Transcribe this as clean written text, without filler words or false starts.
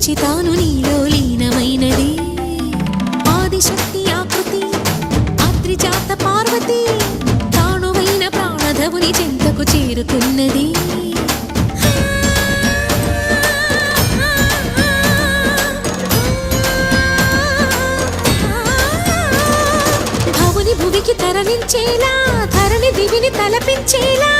నుంచి తాను నీలో లీనమైనది ఆదిశక్తి ఆకృతి ఆత్రిజాత పార్వతి తానువైన ప్రాణధవుని చెంతకు చేరుకున్నది భువికి తరలించేలా ధరణి దివిని తలపించేలా